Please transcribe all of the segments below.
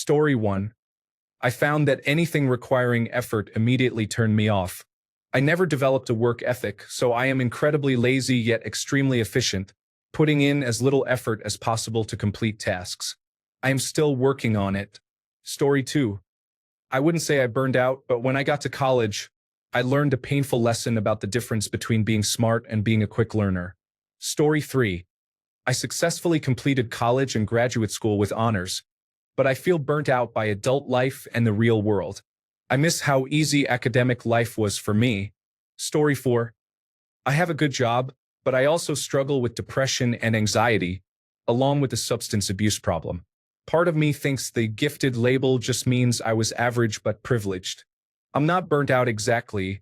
Story 1. I found that anything requiring effort immediately turned me off. I never developed a work ethic, so I am incredibly lazy yet extremely efficient, putting in as little effort as possible to complete tasks. I am still working on it. Story 2. I wouldn't say I burned out, but when I got to college, I learned a painful lesson about the difference between being smart and being a quick learner. Story 3. I successfully completed college and graduate school with honors, but I feel burnt out by adult life and the real world. I miss how easy academic life was for me. Story 4. I have a good job, but I also struggle with depression and anxiety, along with a substance abuse problem. Part of me thinks the gifted label just means I was average but privileged. I'm not burnt out exactly,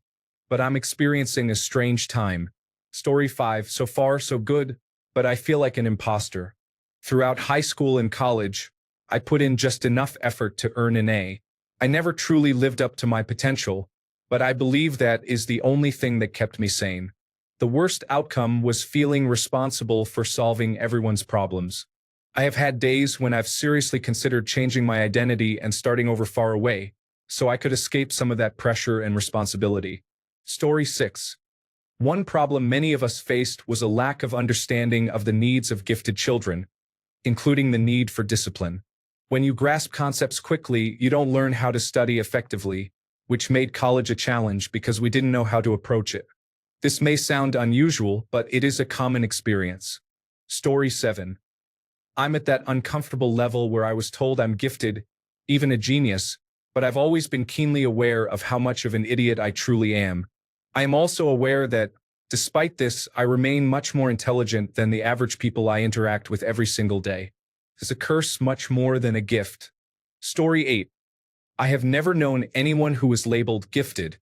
but I'm experiencing a strange time. Story 5. So far, so good, but I feel like an imposter. Throughout high school and college, I put in just enough effort to earn an A. I never truly lived up to my potential, but I believe that is the only thing that kept me sane. The worst outcome was feeling responsible for solving everyone's problems. I have had days when I've seriously considered changing my identity and starting over far away, so I could escape some of that pressure and responsibility. Story 6. One problem many of us faced was a lack of understanding of the needs of gifted children, including the need for discipline. When you grasp concepts quickly, you don't learn how to study effectively, which made college a challenge because we didn't know how to approach it. This may sound unusual, but it is a common experience. Story 7. I'm at that uncomfortable level where I was told I'm gifted, even a genius, but I've always been keenly aware of how much of an idiot I truly am. I am also aware that, despite this, I remain much more intelligent than the average people I interact with every single day. It's a curse much more than a gift. Story 8. I have never known anyone who was labeled gifted,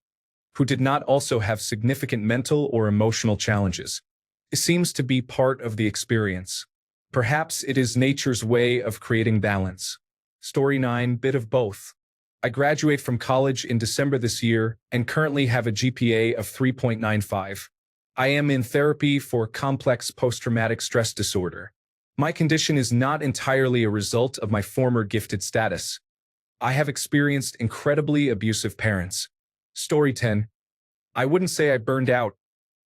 who did not also have significant mental or emotional challenges. It seems to be part of the experience. Perhaps it is nature's way of creating balance. Story 9. Bit of both. I graduate from college in December this year and currently have a GPA of 3.95. I am in therapy for complex post-traumatic stress disorder. My condition is not entirely a result of my former gifted status. I have experienced incredibly abusive parents. Story 10. I wouldn't say I burned out.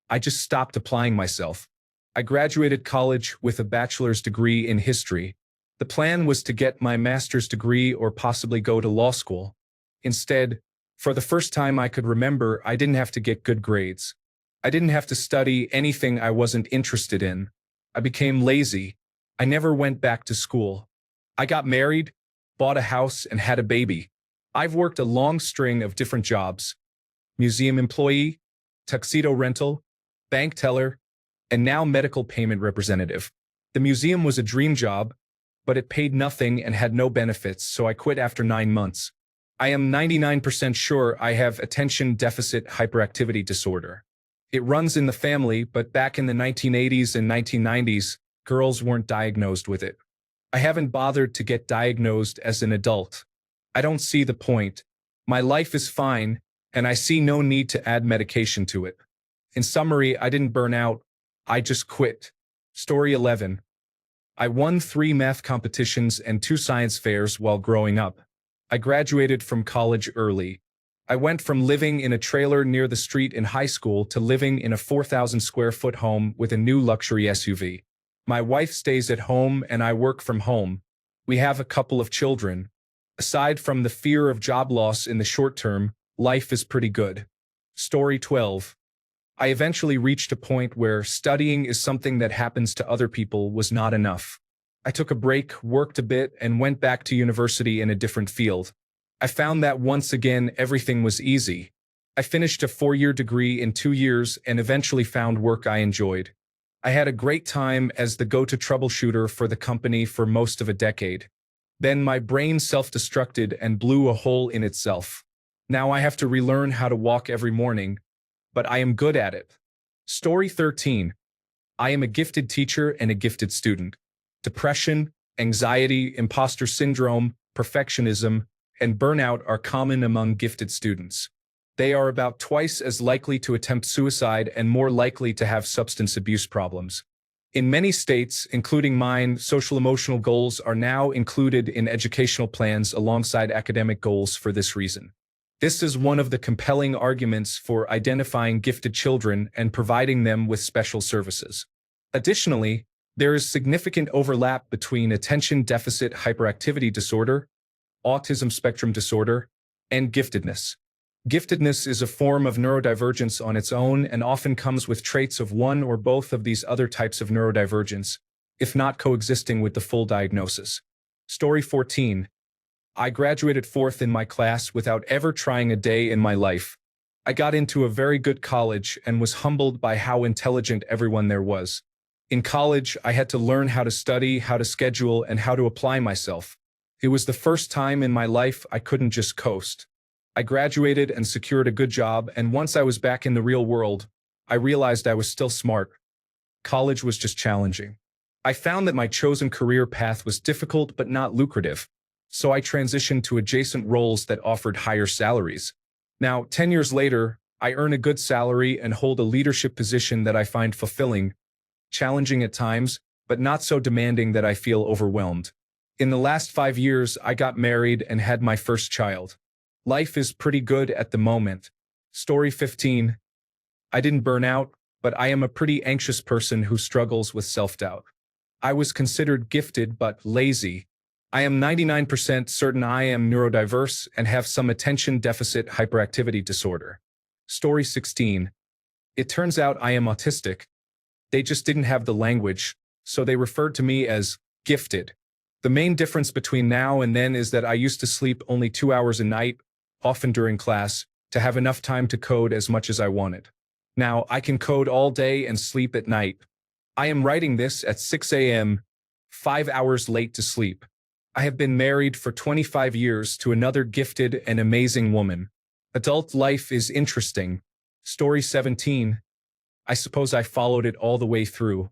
I just stopped applying myself. I graduated college with a bachelor's degree in history. The plan was to get my master's degree or possibly go to law school. Instead, for the first time I could remember, I didn't have to get good grades. I didn't have to study anything I wasn't interested in. I became lazy. I never went back to school. I got married, bought a house, and had a baby. I've worked a long string of different jobs: museum employee, tuxedo rental, bank teller, and now medical payment representative. The museum was a dream job, but it paid nothing and had no benefits, so I quit after 9 months. I am 99% sure I have attention deficit hyperactivity disorder. It runs in the family, but back in the 1980s and 1990s, girls weren't diagnosed with it. I haven't bothered to get diagnosed as an adult. I don't see the point. My life is fine, and I see no need to add medication to it. In summary, I didn't burn out. I just quit. Story 11. I won 3 math competitions and 2 science fairs while growing up. I graduated from college early. I went from living in a trailer near the street in high school to living in a 4,000 square foot home with a new luxury SUV. My wife stays at home and I work from home. We have a couple of children. Aside from the fear of job loss in the short term, life is pretty good. Story 12. I eventually reached a point where studying is something that happens to other people was not enough. I took a break, worked a bit, and went back to university in a different field. I found that once again everything was easy. I finished a 4-year degree in 2 years and eventually found work I enjoyed. I had a great time as the go-to troubleshooter for the company for most of a decade. Then my brain self-destructed and blew a hole in itself. Now I have to relearn how to walk every morning, but I am good at it. Story 13. I am a gifted teacher and a gifted student. Depression, anxiety, imposter syndrome, perfectionism, and burnout are common among gifted students. They are about twice as likely to attempt suicide and more likely to have substance abuse problems. In many states, including mine, social-emotional goals are now included in educational plans alongside academic goals for this reason. This is one of the compelling arguments for identifying gifted children and providing them with special services. Additionally, there is significant overlap between attention deficit hyperactivity disorder, autism spectrum disorder, and giftedness. Giftedness is a form of neurodivergence on its own and often comes with traits of one or both of these other types of neurodivergence, if not coexisting with the full diagnosis. Story 14. I graduated fourth in my class without ever trying a day in my life. I got into a very good college and was humbled by how intelligent everyone there was. In college, I had to learn how to study, how to schedule, and how to apply myself. It was the first time in my life I couldn't just coast. I graduated and secured a good job, and once I was back in the real world, I realized I was still smart. College was just challenging. I found that my chosen career path was difficult but not lucrative, so I transitioned to adjacent roles that offered higher salaries. Now, 10 years later, I earn a good salary and hold a leadership position that I find fulfilling, challenging at times, but not so demanding that I feel overwhelmed. In the last 5 years, I got married and had my first child. Life is pretty good at the moment. Story 15. I didn't burn out, but I am a pretty anxious person who struggles with self-doubt. I was considered gifted but lazy. I am 99% certain I am neurodiverse and have some attention deficit hyperactivity disorder. Story 16. It turns out I am autistic. They just didn't have the language, so they referred to me as gifted. The main difference between now and then is that I used to sleep only 2 hours a night, often during class, to have enough time to code as much as I wanted. Now, I can code all day and sleep at night. I am writing this at 6 a.m., 5 hours late to sleep. I have been married for 25 years to another gifted and amazing woman. Adult life is interesting. Story 17. I suppose I followed it all the way through.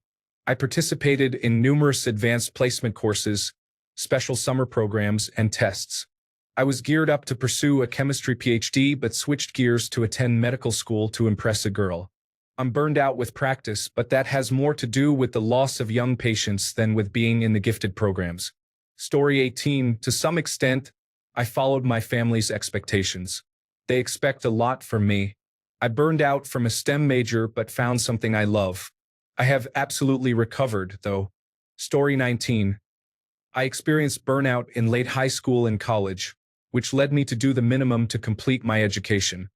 I participated in numerous advanced placement courses, special summer programs, and tests. I was geared up to pursue a chemistry PhD but switched gears to attend medical school to impress a girl. I'm burned out with practice, but that has more to do with the loss of young patients than with being in the gifted programs. Story 18. To some extent, I followed my family's expectations. They expect a lot from me. I burned out from a STEM major but found something I love. I have absolutely recovered, though. Story 19. I experienced burnout in late high school and college, which led me to do the minimum to complete my education.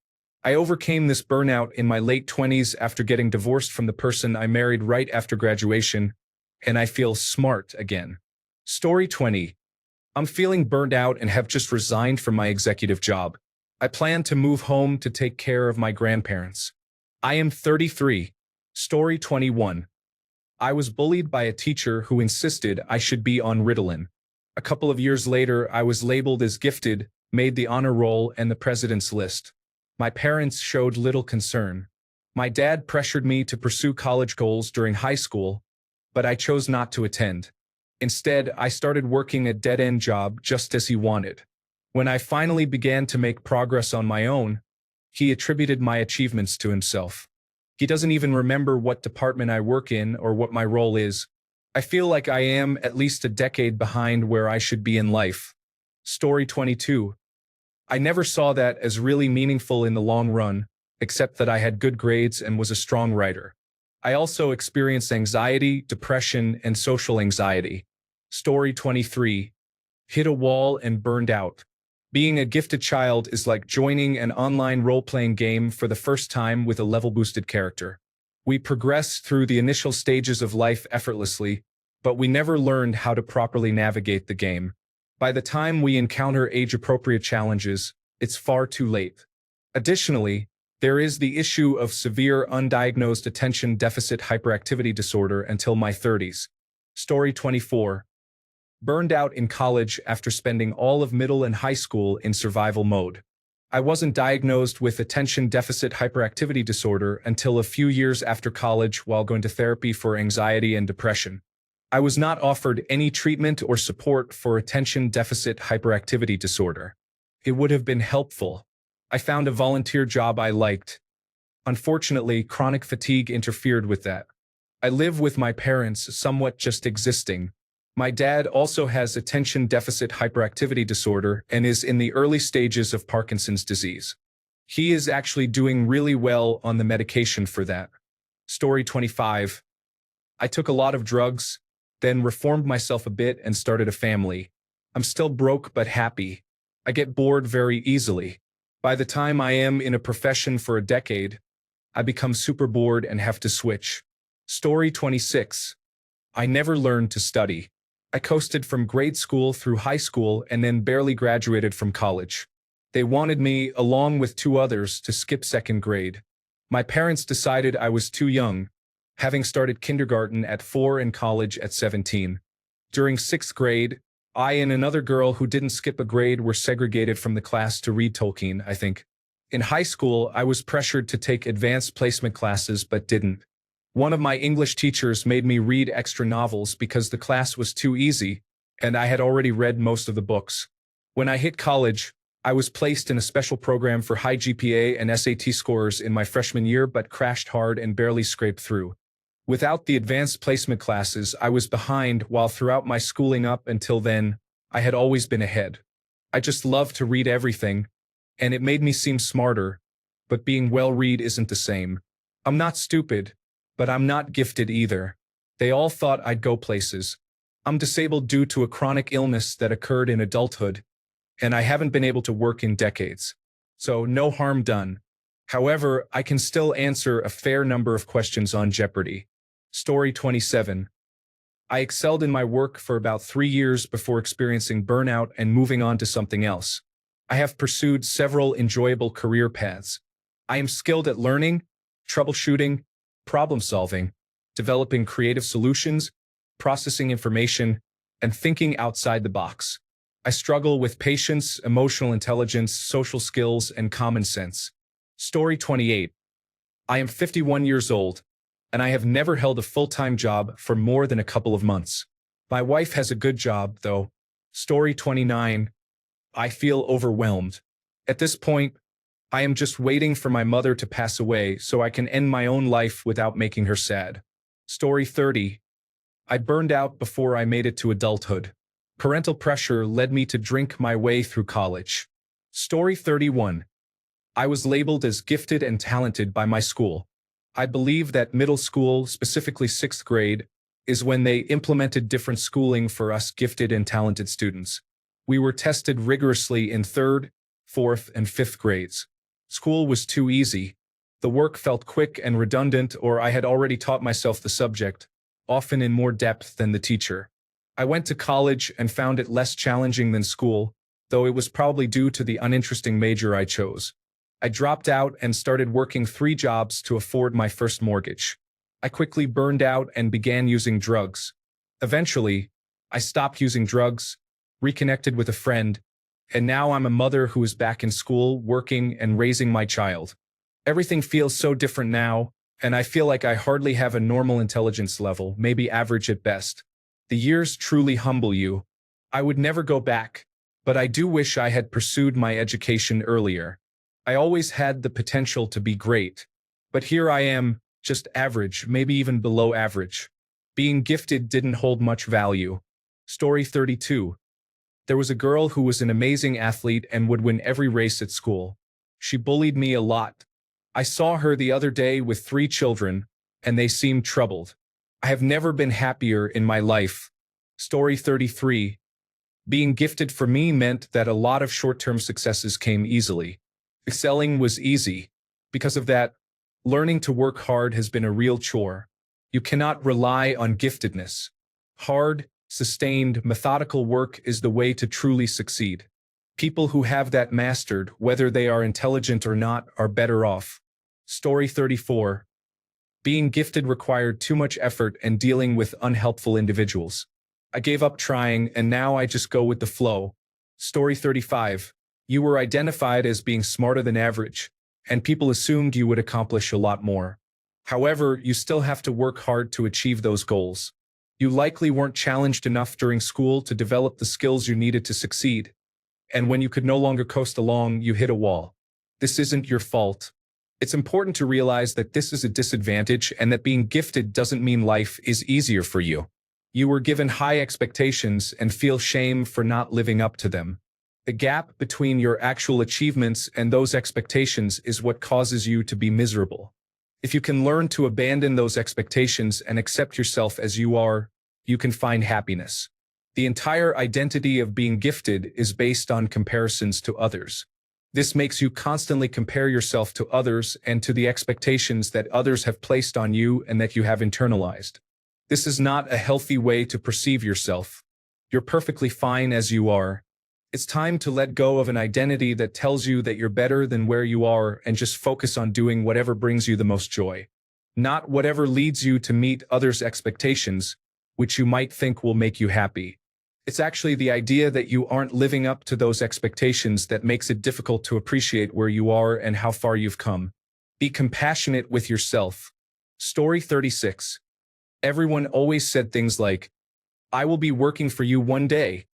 I overcame this burnout in my late 20s after getting divorced from the person I married right after graduation, and I feel smart again. Story 20. I'm feeling burned out and have just resigned from my executive job. I plan to move home to take care of my grandparents. I am 33. Story 21. I was bullied by a teacher who insisted I should be on Ritalin. A couple of years later, I was labeled as gifted, made the honor roll and the president's list. My parents showed little concern. My dad pressured me to pursue college goals during high school, but I chose not to attend. Instead, I started working a dead-end job just as he wanted. When I finally began to make progress on my own, he attributed my achievements to himself. He doesn't even remember what department I work in or what my role is. I feel like I am at least a decade behind where I should be in life. Story 22. I never saw that as really meaningful in the long run, except that I had good grades and was a strong writer. I also experienced anxiety, depression, and social anxiety. Story 23. Hit a wall and burned out. Being a gifted child is like joining an online role-playing game for the first time with a level-boosted character. We progress through the initial stages of life effortlessly, but we never learned how to properly navigate the game. By the time we encounter age-appropriate challenges, it's far too late. Additionally, there is the issue of severe undiagnosed attention deficit hyperactivity disorder until my 30s. Story 24. Burned out in college after spending all of middle and high school in survival mode. I wasn't diagnosed with attention deficit hyperactivity disorder until a few years after college while going to therapy for anxiety and depression. I was not offered any treatment or support for attention deficit hyperactivity disorder. It would have been helpful. I found a volunteer job I liked. Unfortunately, chronic fatigue interfered with that. I live with my parents, somewhat just existing. My dad also has attention deficit hyperactivity disorder and is in the early stages of Parkinson's disease. He is actually doing really well on the medication for that. Story 25. I took a lot of drugs, then reformed myself a bit and started a family. I'm still broke but happy. I get bored very easily. By the time I am in a profession for a decade, I become super bored and have to switch. Story 26. I never learned to study. I coasted from grade school through high school and then barely graduated from college. They wanted me, along with two others, to skip second grade. My parents decided I was too young, having started kindergarten at 4 and college at 17. During sixth grade, I and another girl who didn't skip a grade were segregated from the class to read Tolkien, I think. In high school, I was pressured to take advanced placement classes but didn't. One of my English teachers made me read extra novels because the class was too easy, and I had already read most of the books. When I hit college, I was placed in a special program for high GPA and SAT scores in my freshman year but crashed hard and barely scraped through. Without the advanced placement classes, I was behind, while throughout my schooling up until then, I had always been ahead. I just loved to read everything, and it made me seem smarter, but being well-read isn't the same. I'm not stupid, but I'm not gifted either. They all thought I'd go places. I'm disabled due to a chronic illness that occurred in adulthood, and I haven't been able to work in decades. So no harm done. However, I can still answer a fair number of questions on Jeopardy! Story 27. I excelled in my work for about 3 years before experiencing burnout and moving on to something else. I have pursued several enjoyable career paths. I am skilled at learning, troubleshooting, problem-solving, developing creative solutions, processing information, and thinking outside the box. I struggle with patience, emotional intelligence, social skills, and common sense. Story 28. I am 51 years old, and I have never held a full-time job for more than a couple of months. My wife has a good job, though. Story 29. I feel overwhelmed. At this point, I am just waiting for my mother to pass away so I can end my own life without making her sad. Story 30. I burned out before I made it to adulthood. Parental pressure led me to drink my way through college. Story 31. I was labeled as gifted and talented by my school. I believe that middle school, specifically sixth grade, is when they implemented different schooling for us gifted and talented students. We were tested rigorously in third, fourth, and fifth grades. School was too easy. The work felt quick and redundant, or I had already taught myself the subject, often in more depth than the teacher. I went to college and found it less challenging than school, though it was probably due to the uninteresting major I chose. I dropped out and started working 3 jobs to afford my first mortgage. I quickly burned out and began using drugs. Eventually, I stopped using drugs, reconnected with a friend, and now I'm a mother who is back in school, working, and raising my child. Everything feels so different now, and I feel like I hardly have a normal intelligence level, maybe average at best. The years truly humble you. I would never go back, but I do wish I had pursued my education earlier. I always had the potential to be great, but here I am, just average, maybe even below average. Being gifted didn't hold much value. Story 32. There was a girl who was an amazing athlete and would win every race at school. She bullied me a lot. I saw her the other day with 3 children, and they seemed troubled. I have never been happier in my life. Story 33. Being gifted for me meant that a lot of short-term successes came easily. Excelling was easy. Because of that, learning to work hard has been a real chore. You cannot rely on giftedness. Hard, sustained, methodical work is the way to truly succeed. People who have that mastered, whether they are intelligent or not, are better off. Story 34. Being gifted required too much effort and dealing with unhelpful individuals. I gave up trying, and now I just go with the flow. Story 35. You were identified as being smarter than average, and people assumed you would accomplish a lot more. However, you still have to work hard to achieve those goals. You likely weren't challenged enough during school to develop the skills you needed to succeed. And when you could no longer coast along, you hit a wall. This isn't your fault. It's important to realize that this is a disadvantage and that being gifted doesn't mean life is easier for you. You were given high expectations and feel shame for not living up to them. The gap between your actual achievements and those expectations is what causes you to be miserable. If you can learn to abandon those expectations and accept yourself as you are, you can find happiness. The entire identity of being gifted is based on comparisons to others. This makes you constantly compare yourself to others and to the expectations that others have placed on you and that you have internalized. This is not a healthy way to perceive yourself. You're perfectly fine as you are. It's time to let go of an identity that tells you that you're better than where you are and just focus on doing whatever brings you the most joy. Not whatever leads you to meet others' expectations, which you might think will make you happy. It's actually the idea that you aren't living up to those expectations that makes it difficult to appreciate where you are and how far you've come. Be compassionate with yourself. Story 36. Everyone always said things like, "I will be working for you one day.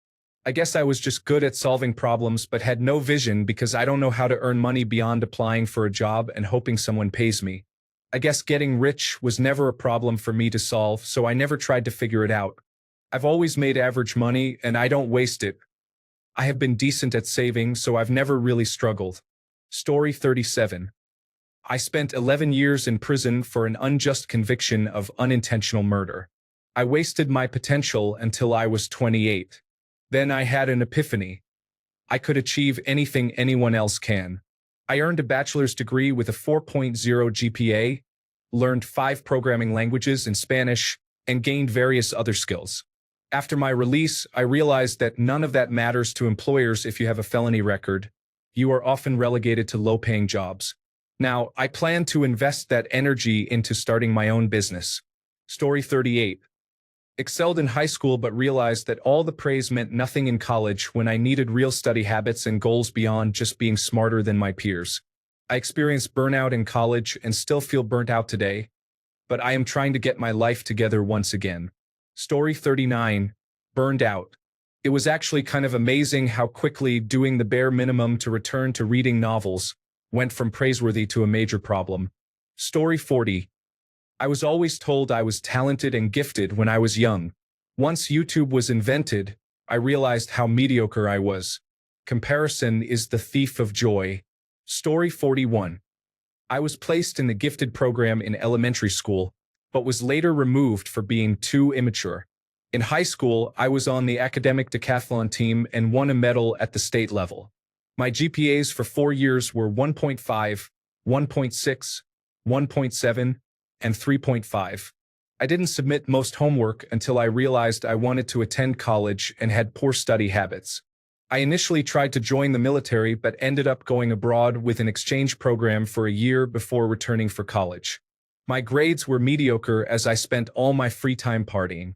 I guess I was just good at solving problems but had no vision because I don't know how to earn money beyond applying for a job and hoping someone pays me. I guess getting rich was never a problem for me to solve, so I never tried to figure it out. I've always made average money and I don't waste it. I have been decent at saving, so I've never really struggled." Story 37. I spent 11 years in prison for an unjust conviction of unintentional murder. I wasted my potential until I was 28. Then I had an epiphany. I could achieve anything anyone else can. I earned a bachelor's degree with a 4.0 GPA, learned 5 programming languages in Spanish, and gained various other skills. After my release, I realized that none of that matters to employers if you have a felony record. You are often relegated to low-paying jobs. Now, I plan to invest that energy into starting my own business. Story 38. Excelled in high school but realized that all the praise meant nothing in college when I needed real study habits and goals beyond just being smarter than my peers. I experienced burnout in college and still feel burnt out today, but I am trying to get my life together once again. Story 39. Burned out. It was actually kind of amazing how quickly doing the bare minimum to return to reading novels went from praiseworthy to a major problem. Story 40. I was always told I was talented and gifted when I was young. Once YouTube was invented, I realized how mediocre I was. Comparison is the thief of joy. Story 41. I was placed in the gifted program in elementary school, but was later removed for being too immature. In high school, I was on the academic decathlon team and won a medal at the state level. My GPAs for 4 years were 1.5, 1.6, 1.7, and 3.5. I didn't submit most homework until I realized I wanted to attend college and had poor study habits. I initially tried to join the military but ended up going abroad with an exchange program for a year before returning for college. My grades were mediocre as I spent all my free time partying.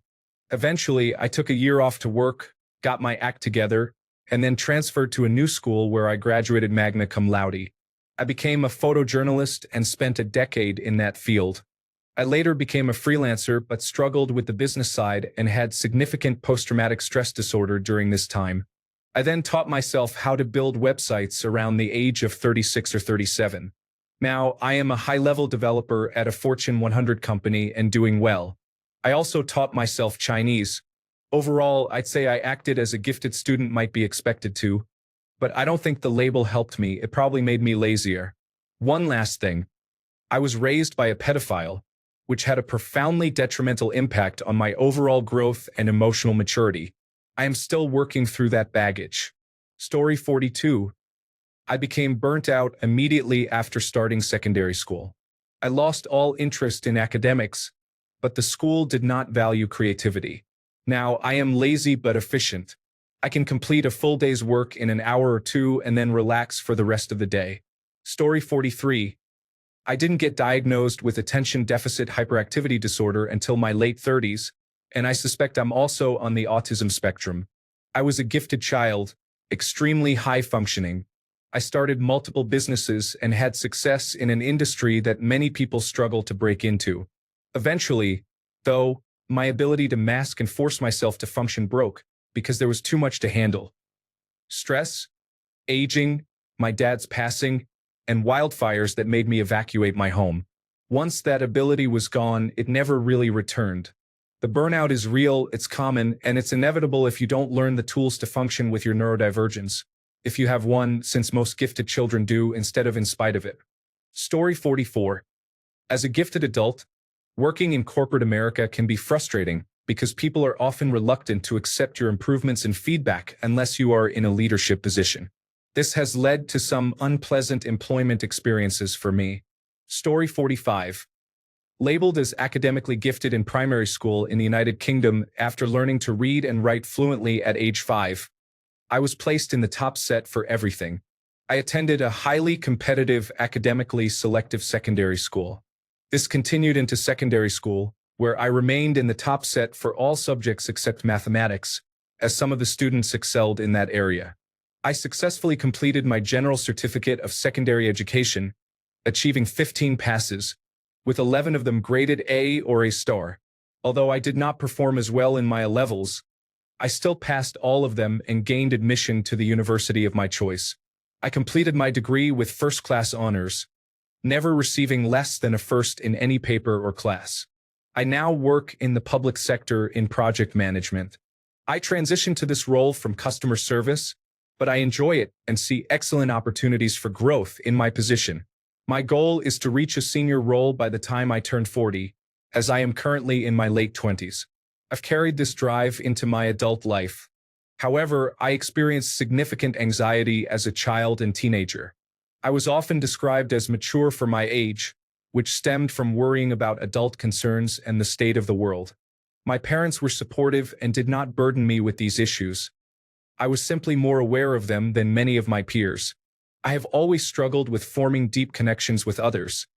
Eventually, I took a year off to work, got my act together, and then transferred to a new school where I graduated magna cum laude. I became a photojournalist and spent a decade in that field. I later became a freelancer but struggled with the business side and had significant post-traumatic stress disorder during this time. I then taught myself how to build websites around the age of 36 or 37. Now, I am a high-level developer at a Fortune 100 company and doing well. I also taught myself Chinese. Overall, I'd say I acted as a gifted student might be expected to, but I don't think the label helped me. It probably made me lazier. One last thing. I was raised by a pedophile, which had a profoundly detrimental impact on my overall growth and emotional maturity. I am still working through that baggage. Story 42. I became burnt out immediately after starting secondary school. I lost all interest in academics, but the school did not value creativity. Now, I am lazy but efficient. I can complete a full day's work in an hour or two and then relax for the rest of the day. Story 43. I didn't get diagnosed with attention deficit hyperactivity disorder until my late 30s, and I suspect I'm also on the autism spectrum. I was a gifted child, extremely high functioning. I started multiple businesses and had success in an industry that many people struggle to break into. Eventually, though, my ability to mask and force myself to function broke because there was too much to handle. Stress, aging, my dad's passing, and wildfires that made me evacuate my home. Once that ability was gone, it never really returned. The burnout is real, it's common, and it's inevitable if you don't learn the tools to function with your neurodivergence. If you have one, since most gifted children do, instead of in spite of it. Story 44. As a gifted adult, working in corporate America can be frustrating because people are often reluctant to accept your improvements and feedback unless you are in a leadership position. This has led to some unpleasant employment experiences for me. Story 45. Labeled as academically gifted in primary school in the United Kingdom after learning to read and write fluently at age 5, I was placed in the top set for everything. I attended a highly competitive, academically selective secondary school. This continued into secondary school, where I remained in the top set for all subjects except mathematics, as some of the students excelled in that area. I successfully completed my general certificate of secondary education, achieving 15 passes, with 11 of them graded A or A star. Although I did not perform as well in my A-levels, I still passed all of them and gained admission to the university of my choice. I completed my degree with first-class honors, never receiving less than a first in any paper or class. I now work in the public sector in project management. I transitioned to this role from customer service, but I enjoy it and see excellent opportunities for growth in my position. My goal is to reach a senior role by the time I turn 40, as I am currently in my late 20s. I've carried this drive into my adult life. However, I experienced significant anxiety as a child and teenager. I was often described as mature for my age, which stemmed from worrying about adult concerns and the state of the world. My parents were supportive and did not burden me with these issues. I was simply more aware of them than many of my peers. I have always struggled with forming deep connections with others.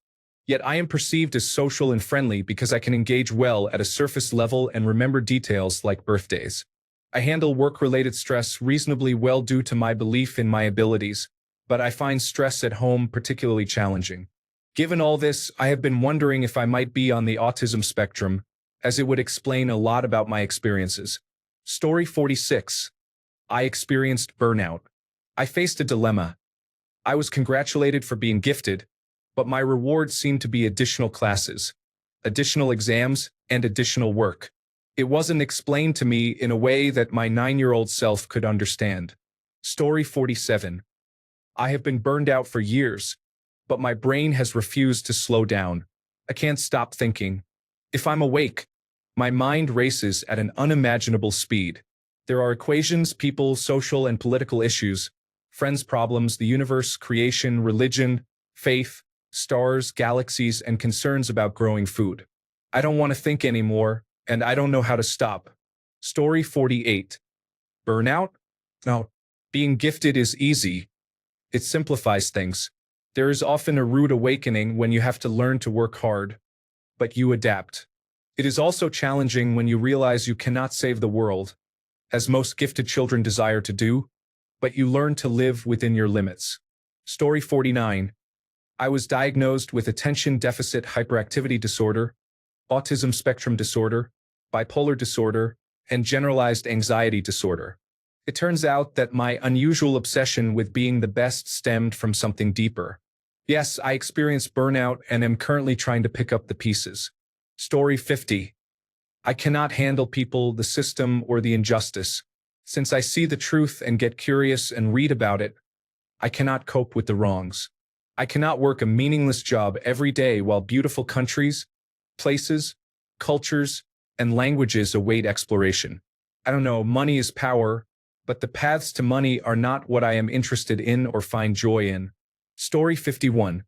Yet I am perceived as social and friendly because I can engage well at a surface level and remember details like birthdays. I handle work-related stress reasonably well due to my belief in my abilities, but I find stress at home particularly challenging. Given all this, I have been wondering if I might be on the autism spectrum, as it would explain a lot about my experiences. Story 46. I experienced burnout. I faced a dilemma. I was congratulated for being gifted, but my reward seemed to be additional classes, additional exams, and additional work. It wasn't explained to me in a way that my 9-year-old self could understand. Story 47. I have been burned out for years, but my brain has refused to slow down. I can't stop thinking. If I'm awake, my mind races at an unimaginable speed. There are equations, people, social and political issues, friends' problems, the universe, creation, religion, faith, stars, galaxies, and concerns about growing food. I don't want to think anymore, and I don't know how to stop. Story 48. Burnout? No. Being gifted is easy. It simplifies things. There is often a rude awakening when you have to learn to work hard, but you adapt. It is also challenging when you realize you cannot save the world, as most gifted children desire to do, but you learn to live within your limits. Story 49. I was diagnosed with attention deficit hyperactivity disorder, autism spectrum disorder, bipolar disorder, and generalized anxiety disorder. It turns out that my unusual obsession with being the best stemmed from something deeper. Yes, I experienced burnout and am currently trying to pick up the pieces. Story 50. I cannot handle people, the system, or the injustice. Since I see the truth and get curious and read about it, I cannot cope with the wrongs. I cannot work a meaningless job every day while beautiful countries, places, cultures, and languages await exploration. I don't know, money is power, but the paths to money are not what I am interested in or find joy in. Story 51.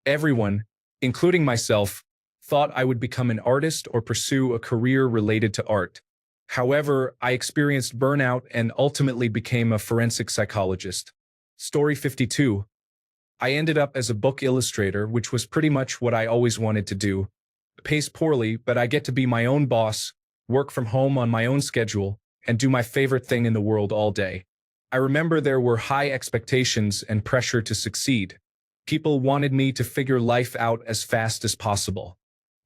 Everyone, including myself, thought I would become an artist or pursue a career related to art. However, I experienced burnout and ultimately became a forensic psychologist. Story 52. I ended up as a book illustrator, which was pretty much what I always wanted to do. It pays poorly, but I get to be my own boss, work from home on my own schedule, and do my favorite thing in the world all day. I remember there were high expectations and pressure to succeed. People wanted me to figure life out as fast as possible.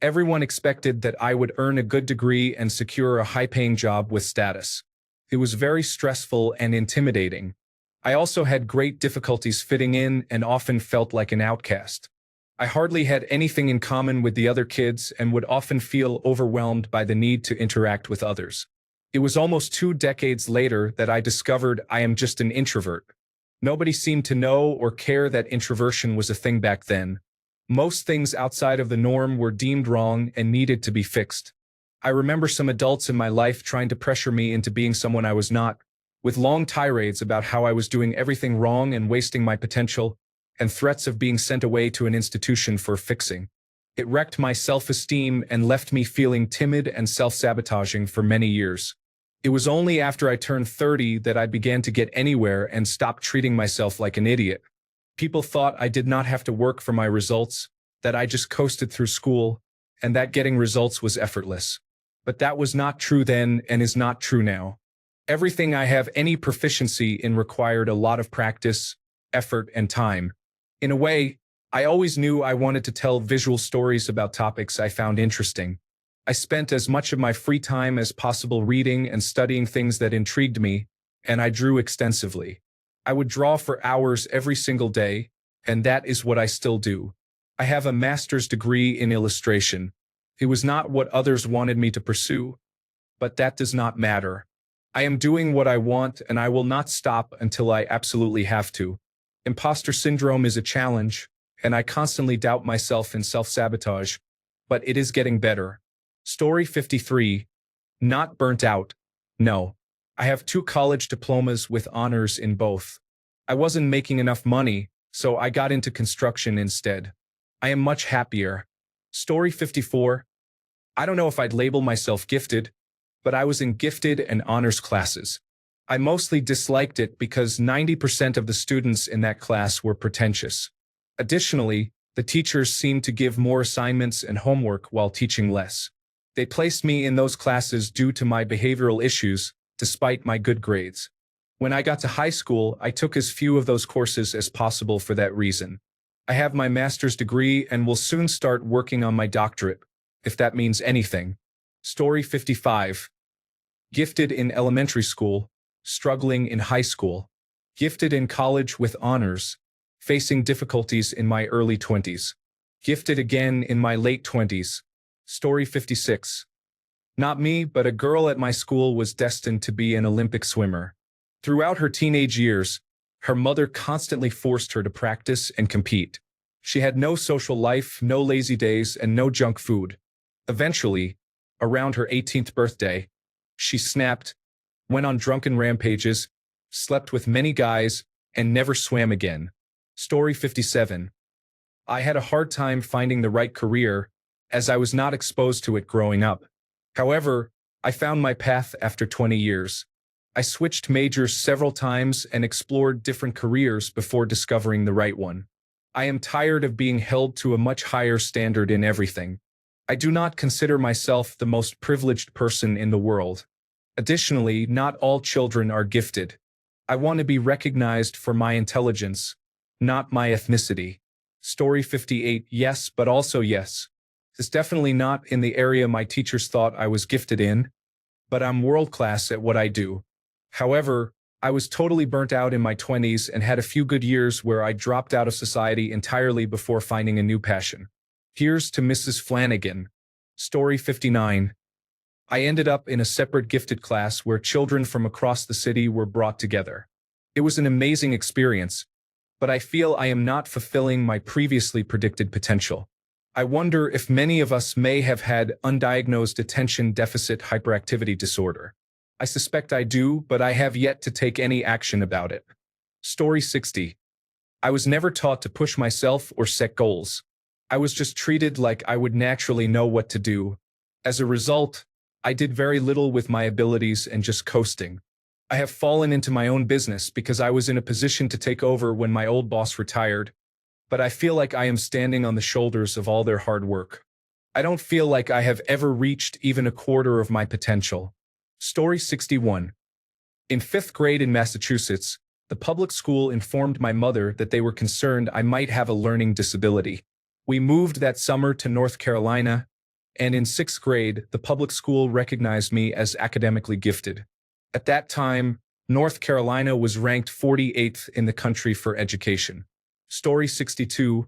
Everyone expected that I would earn a good degree and secure a high-paying job with status. It was very stressful and intimidating. I also had great difficulties fitting in and often felt like an outcast. I hardly had anything in common with the other kids and would often feel overwhelmed by the need to interact with others. It was almost 2 decades later that I discovered I am just an introvert. Nobody seemed to know or care that introversion was a thing back then. Most things outside of the norm were deemed wrong and needed to be fixed. I remember some adults in my life trying to pressure me into being someone I was not, with long tirades about how I was doing everything wrong and wasting my potential, and threats of being sent away to an institution for fixing. It wrecked my self-esteem and left me feeling timid and self-sabotaging for many years. It was only after I turned 30 that I began to get anywhere and stopped treating myself like an idiot. People thought I did not have to work for my results, that I just coasted through school, and that getting results was effortless. But that was not true then and is not true now. Everything I have any proficiency in required a lot of practice, effort, and time. In a way, I always knew I wanted to tell visual stories about topics I found interesting. I spent as much of my free time as possible reading and studying things that intrigued me, and I drew extensively. I would draw for hours every single day, and that is what I still do. I have a master's degree in illustration. It was not what others wanted me to pursue, but that does not matter. I am doing what I want, and I will not stop until I absolutely have to. Imposter syndrome is a challenge, and I constantly doubt myself and self-sabotage, but it is getting better. Story 53. Not burnt out. No. I have 2 college diplomas with honors in both. I wasn't making enough money, so I got into construction instead. I am much happier. Story 54. I don't know if I'd label myself gifted, but I was in gifted and honors classes. I mostly disliked it because 90% of the students in that class were pretentious. Additionally, the teachers seemed to give more assignments and homework while teaching less. They placed me in those classes due to my behavioral issues, despite my good grades. When I got to high school, I took as few of those courses as possible for that reason. I have my master's degree and will soon start working on my doctorate, if that means anything. Story 55. Gifted in elementary school, struggling in high school. Gifted in college with honors, facing difficulties in my early 20s. Gifted again in my late 20s. Story 56. Not me, but a girl at my school was destined to be an Olympic swimmer. Throughout her teenage years, her mother constantly forced her to practice and compete. She had no social life, no lazy days, and no junk food. Eventually, around her 18th birthday, she snapped, went on drunken rampages, slept with many guys, and never swam again. Story 57. I had a hard time finding the right career, as I was not exposed to it growing up. However, I found my path after 20 years. I switched majors several times and explored different careers before discovering the right one. I am tired of being held to a much higher standard in everything. I do not consider myself the most privileged person in the world. Additionally, not all children are gifted. I want to be recognized for my intelligence, not my ethnicity. Story 58. Yes, but also yes. It's definitely not in the area my teachers thought I was gifted in, but I'm world-class at what I do. However, I was totally burnt out in my 20s and had a few good years where I dropped out of society entirely before finding a new passion. Here's to Mrs. Flanagan. Story 59. I ended up in a separate gifted class where children from across the city were brought together. It was an amazing experience, but I feel I am not fulfilling my previously predicted potential. I wonder if many of us may have had undiagnosed attention deficit hyperactivity disorder. I suspect I do, but I have yet to take any action about it. Story 60. I was never taught to push myself or set goals. I was just treated like I would naturally know what to do. As a result, I did very little with my abilities and just coasting. I have fallen into my own business because I was in a position to take over when my old boss retired, but I feel like I am standing on the shoulders of all their hard work. I don't feel like I have ever reached even a quarter of my potential. Story 61. In 5th grade in Massachusetts, the public school informed my mother that they were concerned I might have a learning disability. We moved that summer to North Carolina, and in 6th grade, the public school recognized me as academically gifted. At that time, North Carolina was ranked 48th in the country for education. Story 62.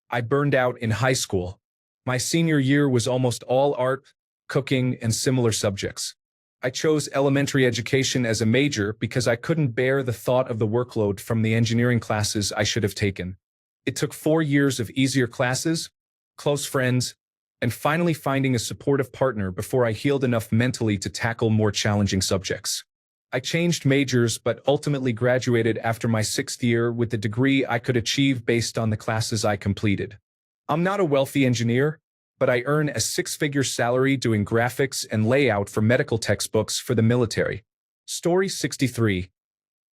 I burned out in high school. My senior year was almost all art, cooking, and similar subjects. I chose elementary education as a major because I couldn't bear the thought of the workload from the engineering classes I should have taken. It took 4 years of easier classes, close friends, and finally finding a supportive partner before I healed enough mentally to tackle more challenging subjects. I changed majors but ultimately graduated after my 6th year with the degree I could achieve based on the classes I completed. I'm not a wealthy engineer, but I earn a 6-figure salary doing graphics and layout for medical textbooks for the military. Story 63.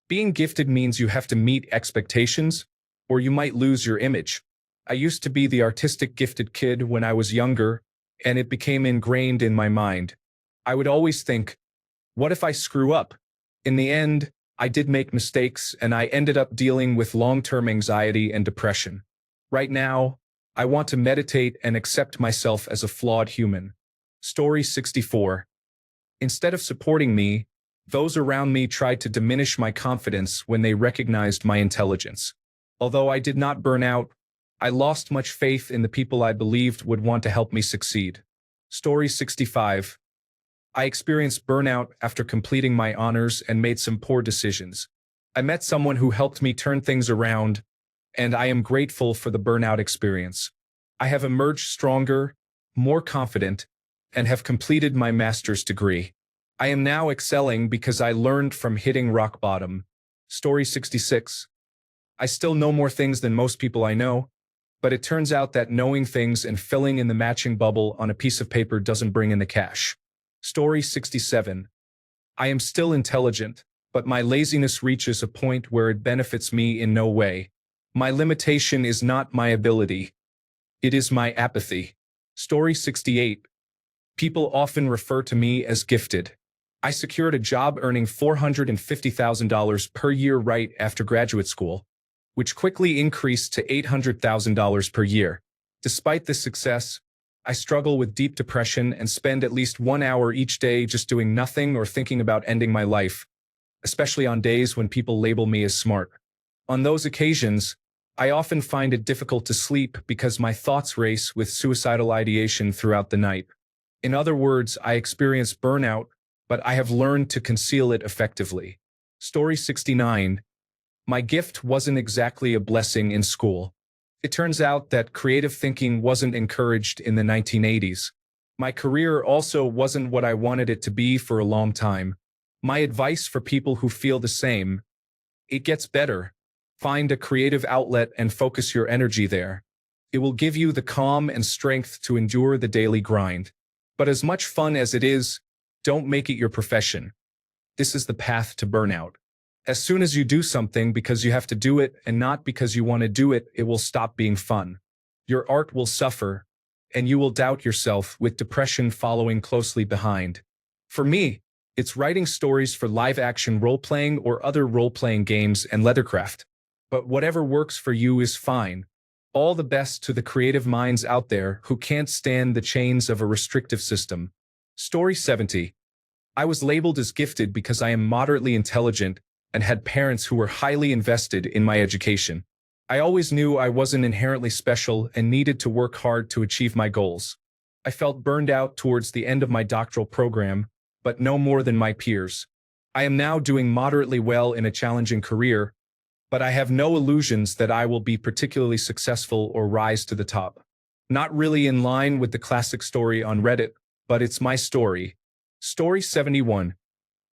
Being gifted means you have to meet expectations, or you might lose your image. I used to be the artistic gifted kid when I was younger, and it became ingrained in my mind. I would always think, what if I screw up? In the end, I did make mistakes, and I ended up dealing with long-term anxiety and depression. Right now, I want to meditate and accept myself as a flawed human. Story 64. Instead of supporting me, those around me tried to diminish my confidence when they recognized my intelligence. Although I did not burn out, I lost much faith in the people I believed would want to help me succeed. Story 65. I experienced burnout after completing my honors and made some poor decisions. I met someone who helped me turn things around, and I am grateful for the burnout experience. I have emerged stronger, more confident, and have completed my master's degree. I am now excelling because I learned from hitting rock bottom. Story 66. I still know more things than most people I know, but it turns out that knowing things and filling in the matching bubble on a piece of paper doesn't bring in the cash. Story 67. I am still intelligent, but my laziness reaches a point where it benefits me in no way. My limitation is not my ability. It is my apathy. Story 68. People often refer to me as gifted. I secured a job earning $450,000 per year right after graduate school, which quickly increased to $800,000 per year. Despite this success, I struggle with deep depression and spend at least 1 hour each day just doing nothing or thinking about ending my life, especially on days when people label me as smart. On those occasions, I often find it difficult to sleep because my thoughts race with suicidal ideation throughout the night. In other words, I experience burnout, but I have learned to conceal it effectively. Story 69. My gift wasn't exactly a blessing in school. It turns out that creative thinking wasn't encouraged in the 1980s. My career also wasn't what I wanted it to be for a long time. My advice for people who feel the same: it gets better. Find a creative outlet and focus your energy there. It will give you the calm and strength to endure the daily grind. But as much fun as it is, don't make it your profession. This is the path to burnout. As soon as you do something because you have to do it and not because you want to do it, it will stop being fun. Your art will suffer, and you will doubt yourself, with depression following closely behind. For me, it's writing stories for live-action role-playing or other role-playing games and leathercraft. But whatever works for you is fine. All the best to the creative minds out there who can't stand the chains of a restrictive system. Story 70. I was labeled as gifted because I am moderately intelligent and had parents who were highly invested in my education. I always knew I wasn't inherently special and needed to work hard to achieve my goals. I felt burned out towards the end of my doctoral program, but no more than my peers. I am now doing moderately well in a challenging career, but I have no illusions that I will be particularly successful or rise to the top. Not really in line with the classic story on Reddit, but it's my story. Story 71.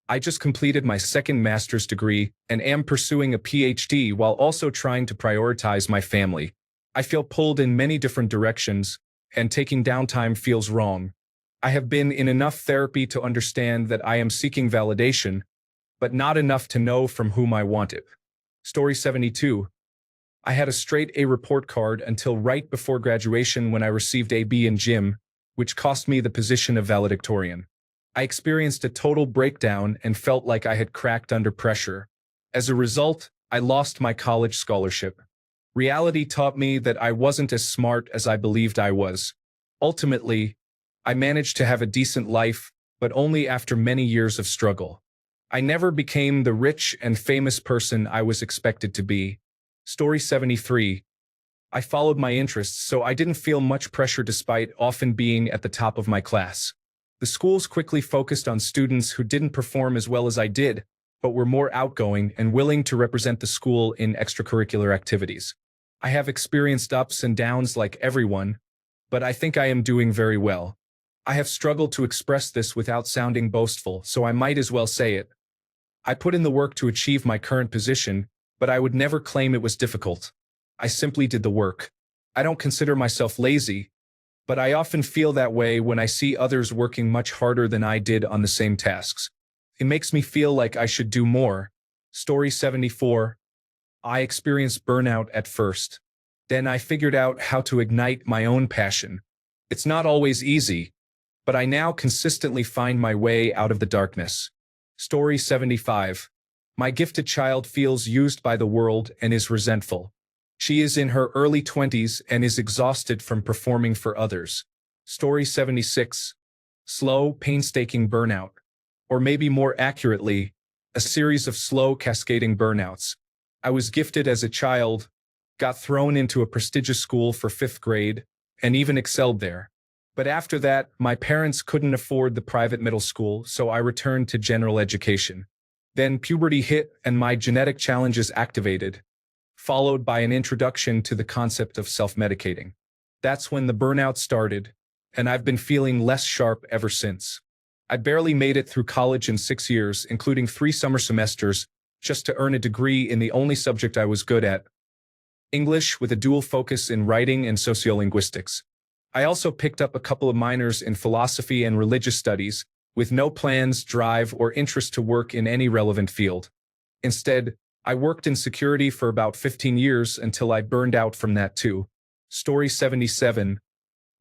I just completed my 2nd master's degree and am pursuing a PhD while also trying to prioritize my family. I feel pulled in many different directions, and taking downtime feels wrong. I have been in enough therapy to understand that I am seeking validation, but not enough to know from whom I want it. Story 72. I had a straight A report card until right before graduation when I received a B in gym, which cost me the position of valedictorian. I experienced a total breakdown and felt like I had cracked under pressure. As a result, I lost my college scholarship. Reality taught me that I wasn't as smart as I believed I was. Ultimately, I managed to have a decent life, but only after many years of struggle. I never became the rich and famous person I was expected to be. Story 73. I followed my interests, so I didn't feel much pressure despite often being at the top of my class. The schools quickly focused on students who didn't perform as well as I did, but were more outgoing and willing to represent the school in extracurricular activities. I have experienced ups and downs like everyone, but I think I am doing very well. I have struggled to express this without sounding boastful, so I might as well say it. I put in the work to achieve my current position, but I would never claim it was difficult. I simply did the work. I don't consider myself lazy, but I often feel that way when I see others working much harder than I did on the same tasks. It makes me feel like I should do more. Story 74. I experienced burnout at first. Then I figured out how to ignite my own passion. It's not always easy, but I now consistently find my way out of the darkness. Story 75. My gifted child feels used by the world and is resentful. She is in her early 20s and is exhausted from performing for others. Story 76. Slow, painstaking burnout. Or maybe more accurately, a series of slow, cascading burnouts. I was gifted as a child, got thrown into a prestigious school for 5th grade, and even excelled there. But after that, my parents couldn't afford the private middle school, so I returned to general education. Then puberty hit and my genetic challenges activated, followed by an introduction to the concept of self-medicating. That's when the burnout started, and I've been feeling less sharp ever since. I barely made it through college in 6 years, including 3 summer semesters, just to earn a degree in the only subject I was good at, English, with a dual focus in writing and sociolinguistics. I also picked up a couple of minors in philosophy and religious studies, with no plans, drive, or interest to work in any relevant field. Instead, I worked in security for about 15 years until I burned out from that too. Story 77.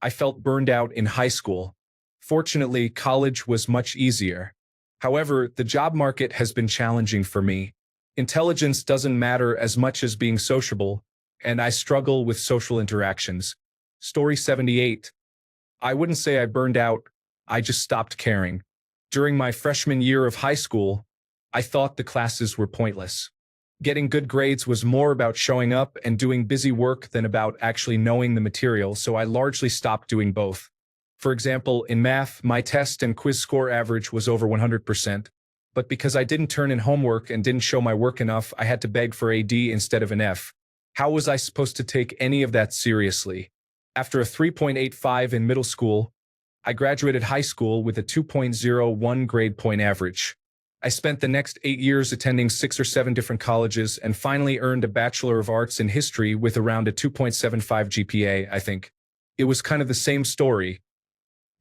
I felt burned out in high school. Fortunately, college was much easier. However, the job market has been challenging for me. Intelligence doesn't matter as much as being sociable, and I struggle with social interactions. Story 78. I wouldn't say I burned out, I just stopped caring. During my freshman year of high school, I thought the classes were pointless. Getting good grades was more about showing up and doing busy work than about actually knowing the material, so I largely stopped doing both. For example, in math, my test and quiz score average was over 100%, but because I didn't turn in homework and didn't show my work enough, I had to beg for a D instead of an F. How was I supposed to take any of that seriously? After a 3.85 in middle school, I graduated high school with a 2.01 grade point average. I spent the next 8 years attending 6 or 7 different colleges and finally earned a Bachelor of Arts in History with around a 2.75 GPA, I think. It was kind of the same story.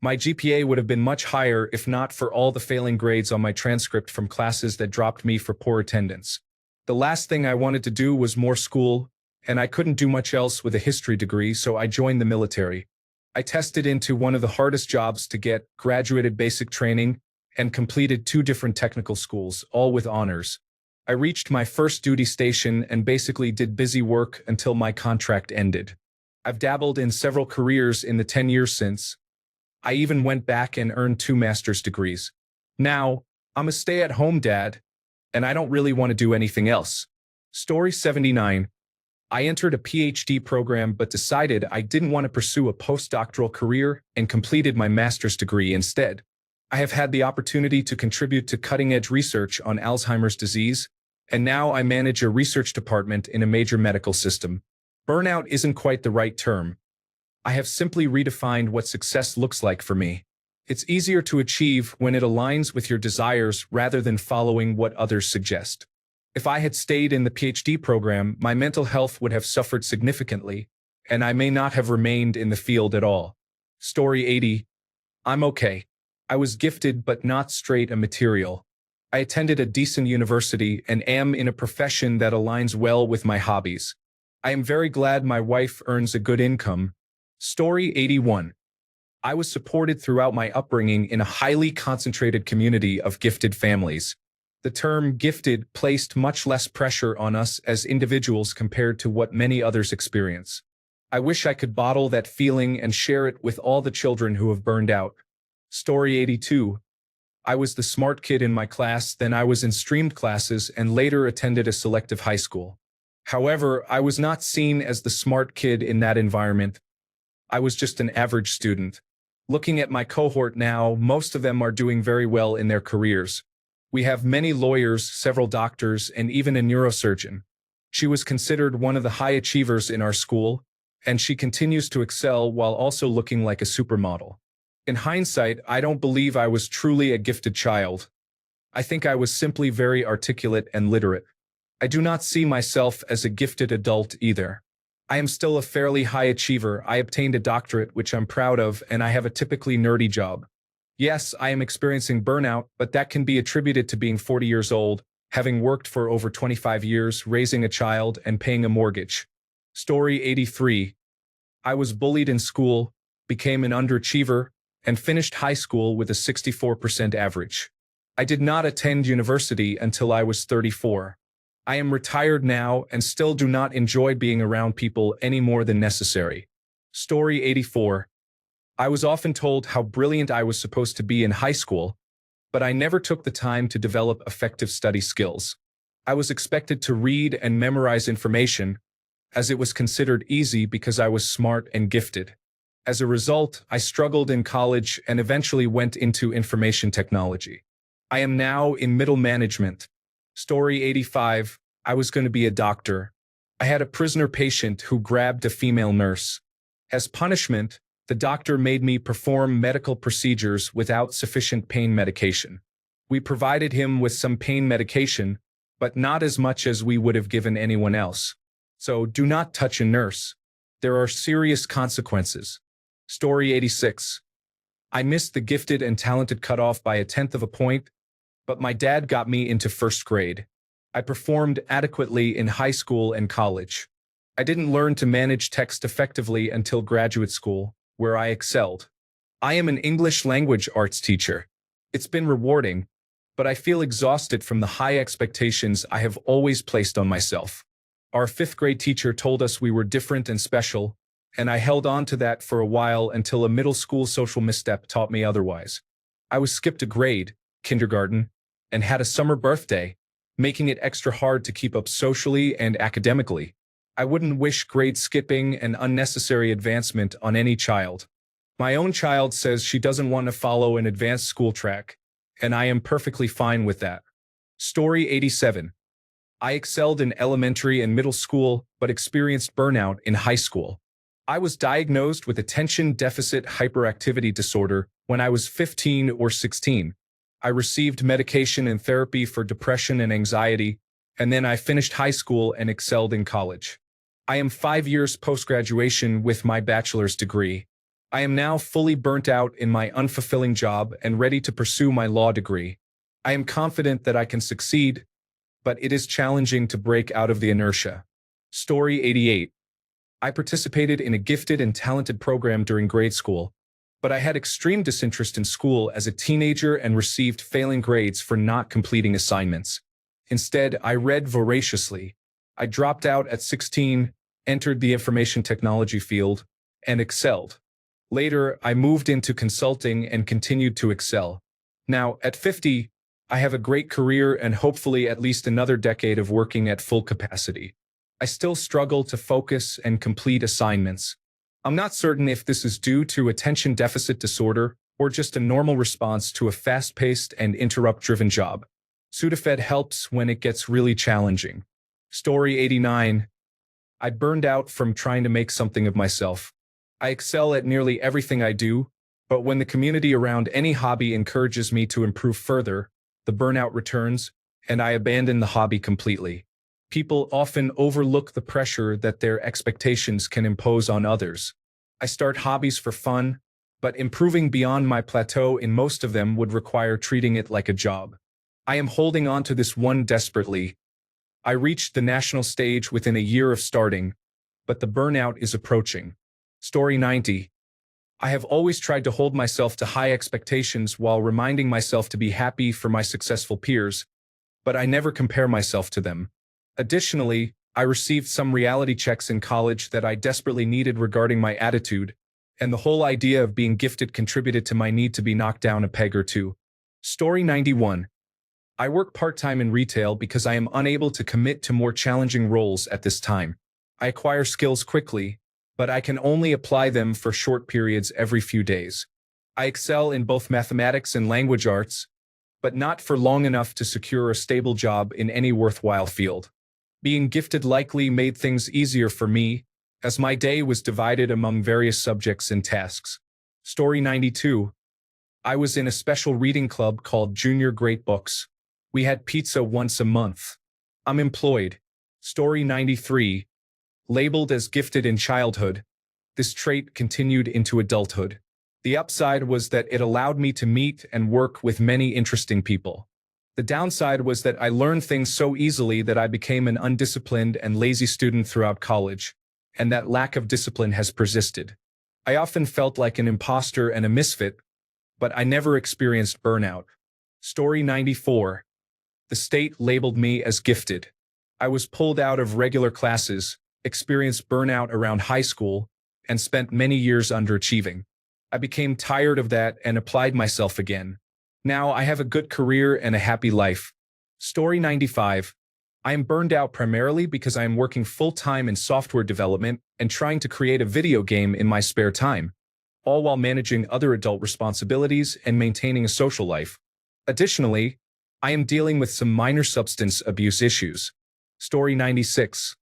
My GPA would have been much higher if not for all the failing grades on my transcript from classes that dropped me for poor attendance. The last thing I wanted to do was more school, and I couldn't do much else with a history degree, so I joined the military. I tested into one of the hardest jobs to get, graduated basic training, and completed 2 different technical schools, all with honors. I reached my first duty station and basically did busy work until my contract ended. I've dabbled in several careers in the 10 years since. I even went back and earned 2 master's degrees. Now, I'm a stay-at-home dad, and I don't really want to do anything else. Story 79. I entered a PhD program but decided I didn't want to pursue a postdoctoral career and completed my master's degree instead. I have had the opportunity to contribute to cutting-edge research on Alzheimer's disease, and now I manage a research department in a major medical system. Burnout isn't quite the right term. I have simply redefined what success looks like for me. It's easier to achieve when it aligns with your desires rather than following what others suggest. If I had stayed in the PhD program, my mental health would have suffered significantly, and I may not have remained in the field at all. Story 80. I'm okay. I was gifted but not straight a material. I attended a decent university and am in a profession that aligns well with my hobbies. I am very glad my wife earns a good income. Story 81. I was supported throughout my upbringing in a highly concentrated community of gifted families. The term gifted placed much less pressure on us as individuals compared to what many others experience. I wish I could bottle that feeling and share it with all the children who have burned out. Story 82. I was the smart kid in my class, then I was in streamed classes, and later attended a selective high school. However, I was not seen as the smart kid in that environment. I was just an average student. Looking at my cohort now, most of them are doing very well in their careers. We have many lawyers, several doctors, and even a neurosurgeon. She was considered one of the high achievers in our school, and she continues to excel while also looking like a supermodel. In hindsight, I don't believe I was truly a gifted child. I think I was simply very articulate and literate. I do not see myself as a gifted adult either. I am still a fairly high achiever. I obtained a doctorate, which I'm proud of, and I have a typically nerdy job. Yes, I am experiencing burnout, but that can be attributed to being 40 years old, having worked for over 25 years, raising a child, and paying a mortgage. Story 83. I was bullied in school, became an underachiever, and finished high school with a 64% average. I did not attend university until I was 34. I am retired now and still do not enjoy being around people any more than necessary. Story 84. I was often told how brilliant I was supposed to be in high school, but I never took the time to develop effective study skills. I was expected to read and memorize information, as it was considered easy because I was smart and gifted. As a result, I struggled in college and eventually went into information technology. I am now in middle management. Story 85. I was going to be a doctor. I had a prisoner patient who grabbed a female nurse. As punishment, the doctor made me perform medical procedures without sufficient pain medication. We provided him with some pain medication, but not as much as we would have given anyone else. So do not touch a nurse. There are serious consequences. Story 86. I missed the gifted and talented cutoff by 1/10 of a point, but my dad got me into first grade. I performed adequately in high school and college. I didn't learn to manage text effectively until graduate school, where I excelled. I am an English language arts teacher. It's been rewarding, but I feel exhausted from the high expectations I have always placed on myself. Our 5th grade teacher told us we were different and special, and I held on to that for a while until a middle school social misstep taught me otherwise. I was skipped a grade, kindergarten, and had a summer birthday, making it extra hard to keep up socially and academically. I wouldn't wish grade skipping and unnecessary advancement on any child. My own child says she doesn't want to follow an advanced school track, and I am perfectly fine with that. Story 87. I excelled in elementary and middle school, but experienced burnout in high school. I was diagnosed with attention deficit hyperactivity disorder when I was 15 or 16. I received medication and therapy for depression and anxiety, and then I finished high school and excelled in college. I am 5 years post-graduation with my bachelor's degree. I am now fully burnt out in my unfulfilling job and ready to pursue my law degree. I am confident that I can succeed, but it is challenging to break out of the inertia. Story 88. I participated in a gifted and talented program during grade school, but I had extreme disinterest in school as a teenager and received failing grades for not completing assignments. Instead, I read voraciously. I dropped out at 16, entered the information technology field, and excelled. Later, I moved into consulting and continued to excel. Now, at 50, I have a great career and hopefully at least another decade of working at full capacity. I still struggle to focus and complete assignments. I'm not certain if this is due to attention deficit disorder or just a normal response to a fast-paced and interrupt-driven job. Sudafed helps when it gets really challenging. Story 89. I burned out from trying to make something of myself. I excel at nearly everything I do, but when the community around any hobby encourages me to improve further, the burnout returns, and I abandon the hobby completely. People often overlook the pressure that their expectations can impose on others. I start hobbies for fun, but improving beyond my plateau in most of them would require treating it like a job. I am holding on to this one desperately. I reached the national stage within a year of starting, but the burnout is approaching. Story 90. I have always tried to hold myself to high expectations while reminding myself to be happy for my successful peers, but I never compare myself to them. Additionally, I received some reality checks in college that I desperately needed regarding my attitude, and the whole idea of being gifted contributed to my need to be knocked down a peg or two. Story 91. I work part-time in retail because I am unable to commit to more challenging roles at this time. I acquire skills quickly, but I can only apply them for short periods every few days. I excel in both mathematics and language arts, but not for long enough to secure a stable job in any worthwhile field. Being gifted likely made things easier for me, as my day was divided among various subjects and tasks. Story 92. I was in a special reading club called Junior Great Books. We had pizza once a month. I'm employed. Story 93. Labeled as gifted in childhood, this trait continued into adulthood. The upside was that it allowed me to meet and work with many interesting people. The downside was that I learned things so easily that I became an undisciplined and lazy student throughout college, and that lack of discipline has persisted. I often felt like an imposter and a misfit, but I never experienced burnout. Story 94. The state labeled me as gifted. I was pulled out of regular classes, experienced burnout around high school, and spent many years underachieving. I became tired of that and applied myself again. Now I have a good career and a happy life. Story 95. I am burned out primarily because I am working full-time in software development and trying to create a video game in my spare time, all while managing other adult responsibilities and maintaining a social life. Additionally, I am dealing with some minor substance abuse issues. Story 96.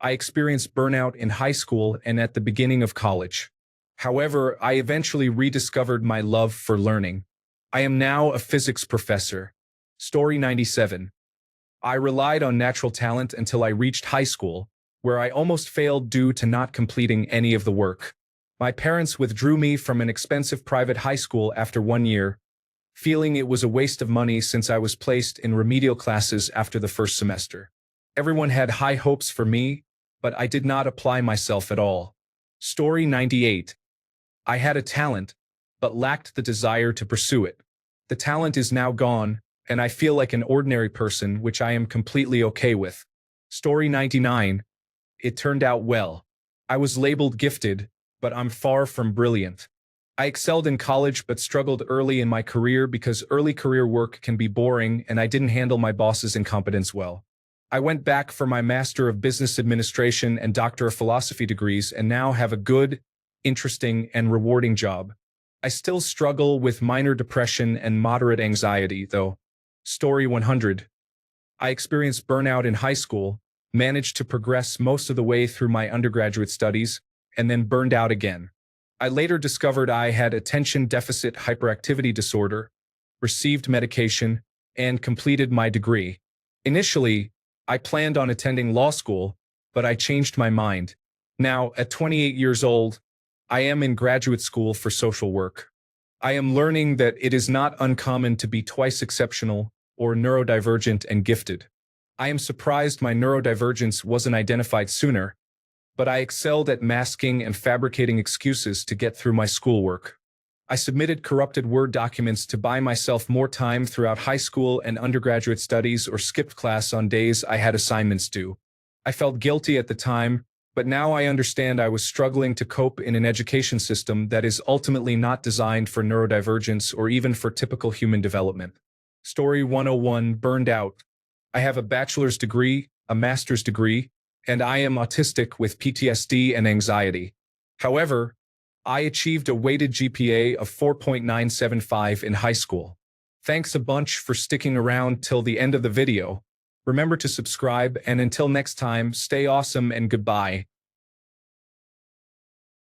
I experienced burnout in high school and at the beginning of college. However, I eventually rediscovered my love for learning. I am now a physics professor. Story 97. I relied on natural talent until I reached high school, where I almost failed due to not completing any of the work. My parents withdrew me from an expensive private high school after 1 year, feeling it was a waste of money since I was placed in remedial classes after the first semester. Everyone had high hopes for me, but I did not apply myself at all. Story 98. I had a talent, but lacked the desire to pursue it. The talent is now gone, and I feel like an ordinary person, which I am completely okay with. Story 99. It turned out well. I was labeled gifted, but I'm far from brilliant. I excelled in college but struggled early in my career because early career work can be boring and I didn't handle my boss's incompetence well. I went back for my Master of Business Administration and Doctor of Philosophy degrees and now have a good, interesting, and rewarding job. I still struggle with minor depression and moderate anxiety, though. Story 100. I experienced burnout in high school, managed to progress most of the way through my undergraduate studies, and then burned out again. I later discovered I had attention deficit hyperactivity disorder, received medication, and completed my degree. Initially, I planned on attending law school, but I changed my mind. Now, at 28 years old, I am in graduate school for social work. I am learning that it is not uncommon to be twice exceptional or neurodivergent and gifted. I am surprised my neurodivergence wasn't identified sooner, but I excelled at masking and fabricating excuses to get through my schoolwork. I submitted corrupted Word documents to buy myself more time throughout high school and undergraduate studies or skipped class on days I had assignments due. I felt guilty at the time, but now I understand I was struggling to cope in an education system that is ultimately not designed for neurodivergence or even for typical human development. Story 101. Burned out. I have a bachelor's degree, a master's degree, and I am autistic with PTSD and anxiety. However, I achieved a weighted GPA of 4.975 in high school. Thanks a bunch for sticking around till the end of the video. Remember to subscribe, and until next time, stay awesome and goodbye.